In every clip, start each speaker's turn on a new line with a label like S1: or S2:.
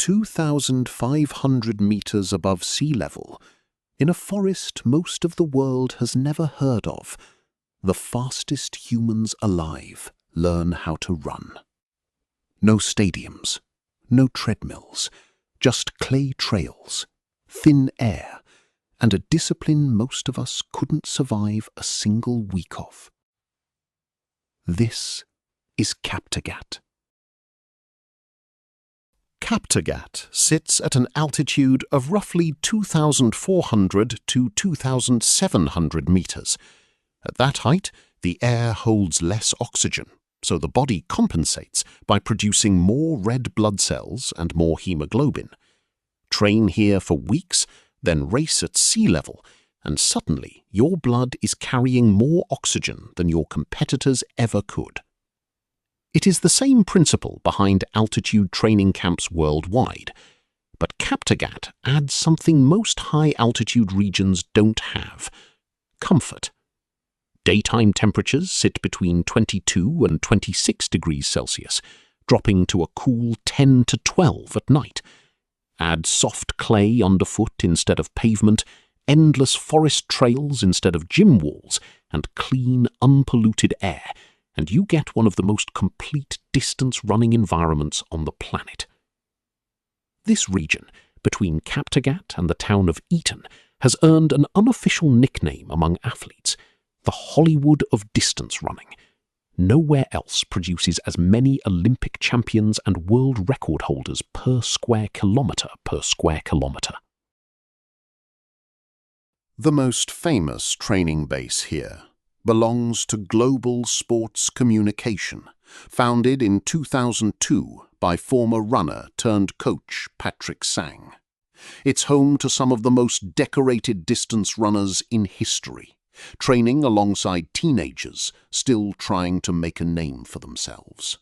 S1: 2,500 meters above sea level, in a forest most of the world has never heard of, the fastest humans alive learn how to run. No stadiums, no treadmills, just clay trails, thin air, and a discipline most of us couldn't survive a single week of. This is Kaptagat. Kaptagat sits at an altitude of roughly 2,400 to 2,700 meters. At that height, the air holds less oxygen, so the body compensates by producing more red blood cells and more hemoglobin. Train here for weeks, then race at sea level, and suddenly your blood is carrying more oxygen than your competitors ever could. It is the same principle behind altitude training camps worldwide, but Kaptagat adds something most high-altitude regions don't have: comfort. Daytime temperatures sit between 22 and 26 degrees Celsius, dropping to a cool 10 to 12 at night. Add soft clay underfoot instead of pavement, endless forest trails instead of gym walls, and clean, unpolluted air, and you get one of the most complete distance running environments on the planet. This region, between Kaptagat and the town of Eton, has earned an unofficial nickname among athletes: the Hollywood of distance running. Nowhere else produces as many Olympic champions and world record holders per square kilometre. The most famous training base here belongs to Global Sports Communication, founded in 2002 by former runner-turned-coach Patrick Sang. It's home to some of the most decorated distance runners in history, training alongside teenagers still trying to make a name for themselves.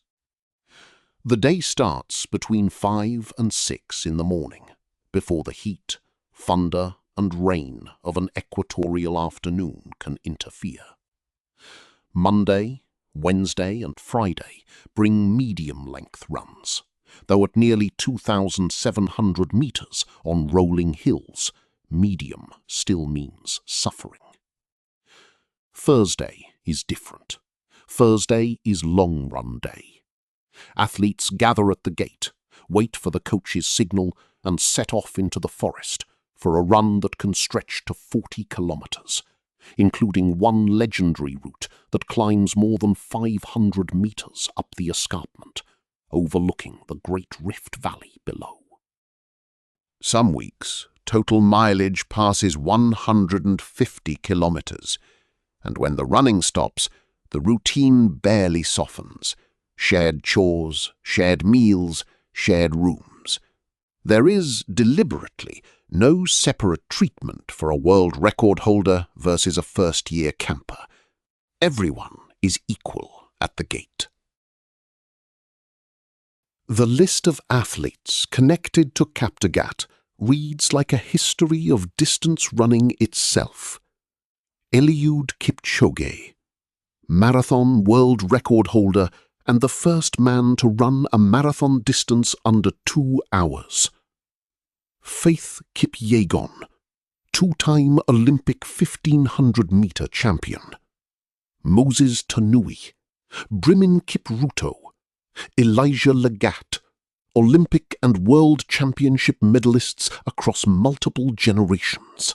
S1: The day starts between 5 and 6 in the morning, before the heat, thunder, and rain of an equatorial afternoon can interfere. Monday, Wednesday, and Friday bring medium-length runs, though at nearly 2,700 meters on rolling hills, medium still means suffering. Thursday is different. Thursday is long-run day. Athletes gather at the gate, wait for the coach's signal, and set off into the forest for a run that can stretch to 40 kilometers, including one legendary route that climbs more than 500 meters up the escarpment, overlooking the Great Rift Valley below. Some weeks, total mileage passes 150 kilometers, and when the running stops, the routine barely softens. Shared chores, shared meals, shared rooms. There is, deliberately, no separate treatment for a world record holder versus a first-year camper. Everyone is equal at the gate. The list of athletes connected to Kaptagat reads like a history of distance running itself. Eliud Kipchoge, marathon world record holder and the first man to run a marathon distance under 2 hours. Faith Kipyegon, two-time Olympic 1,500-meter champion. Moses Tanui, Brimin Kipruto, Elijah Lagat, Olympic and World Championship medalists across multiple generations.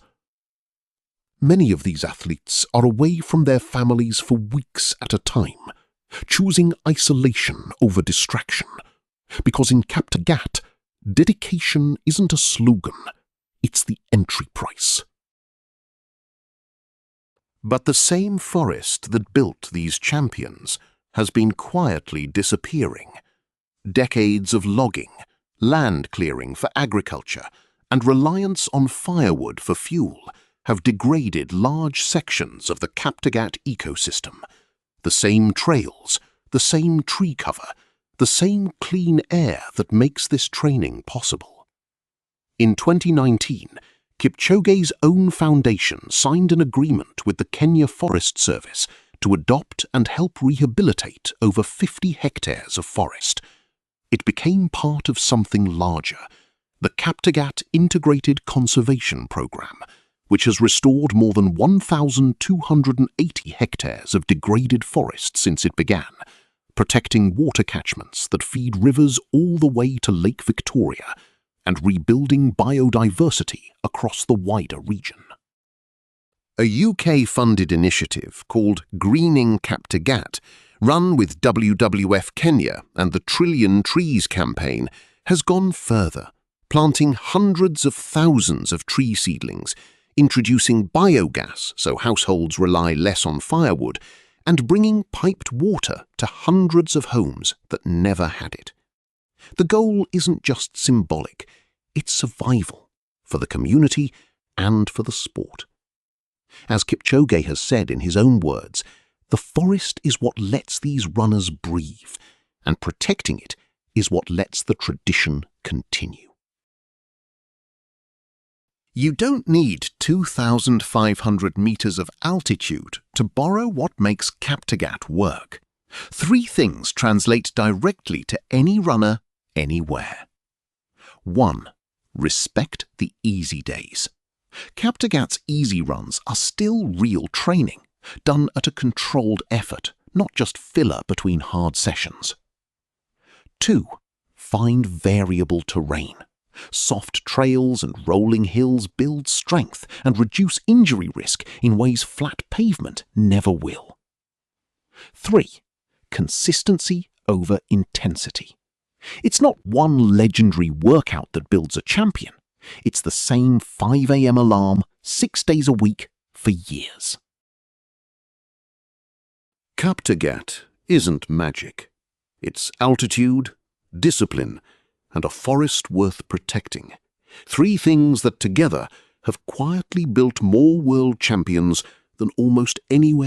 S1: Many of these athletes are away from their families for weeks at a time, choosing isolation over distraction, because in Kaptagat, dedication isn't a slogan, it's the entry price. But the same forest that built these champions has been quietly disappearing. Decades of logging, land clearing for agriculture, and reliance on firewood for fuel have degraded large sections of the Kaptagat ecosystem. The same trails, the same tree cover, the same clean air that makes this training possible. In 2019, Kipchoge's own foundation signed an agreement with the Kenya Forest Service to adopt and help rehabilitate over 50 hectares of forest. It became part of something larger, the Kaptagat Integrated Conservation Programme, which has restored more than 1,280 hectares of degraded forest since it began, protecting water catchments that feed rivers all the way to Lake Victoria and rebuilding biodiversity across the wider region. A UK-funded initiative called Greening Kaptagat, run with WWF Kenya and the Trillion Trees campaign, has gone further, planting hundreds of thousands of tree seedlings, introducing biogas so households rely less on firewood, and bringing piped water to hundreds of homes that never had it. The goal isn't just symbolic, it's survival for the community and for the sport. As Kipchoge has said in his own words, the forest is what lets these runners breathe, and protecting it is what lets the tradition continue. You don't need 2,500 meters of altitude to borrow what makes Kaptagat work. 3 things translate directly to any runner, anywhere. 1. Respect the easy days. Kaptagat's easy runs are still real training, done at a controlled effort, not just filler between hard sessions. 2. Find variable terrain. Soft trails and rolling hills build strength and reduce injury risk in ways flat pavement never will. 3. Consistency over intensity. It's not one legendary workout that builds a champion. It's the same 5 a.m. alarm 6 days a week for years. Kaptagat isn't magic. It's altitude, discipline, and a forest worth protecting. 3 things that together have quietly built more world champions than almost anywhere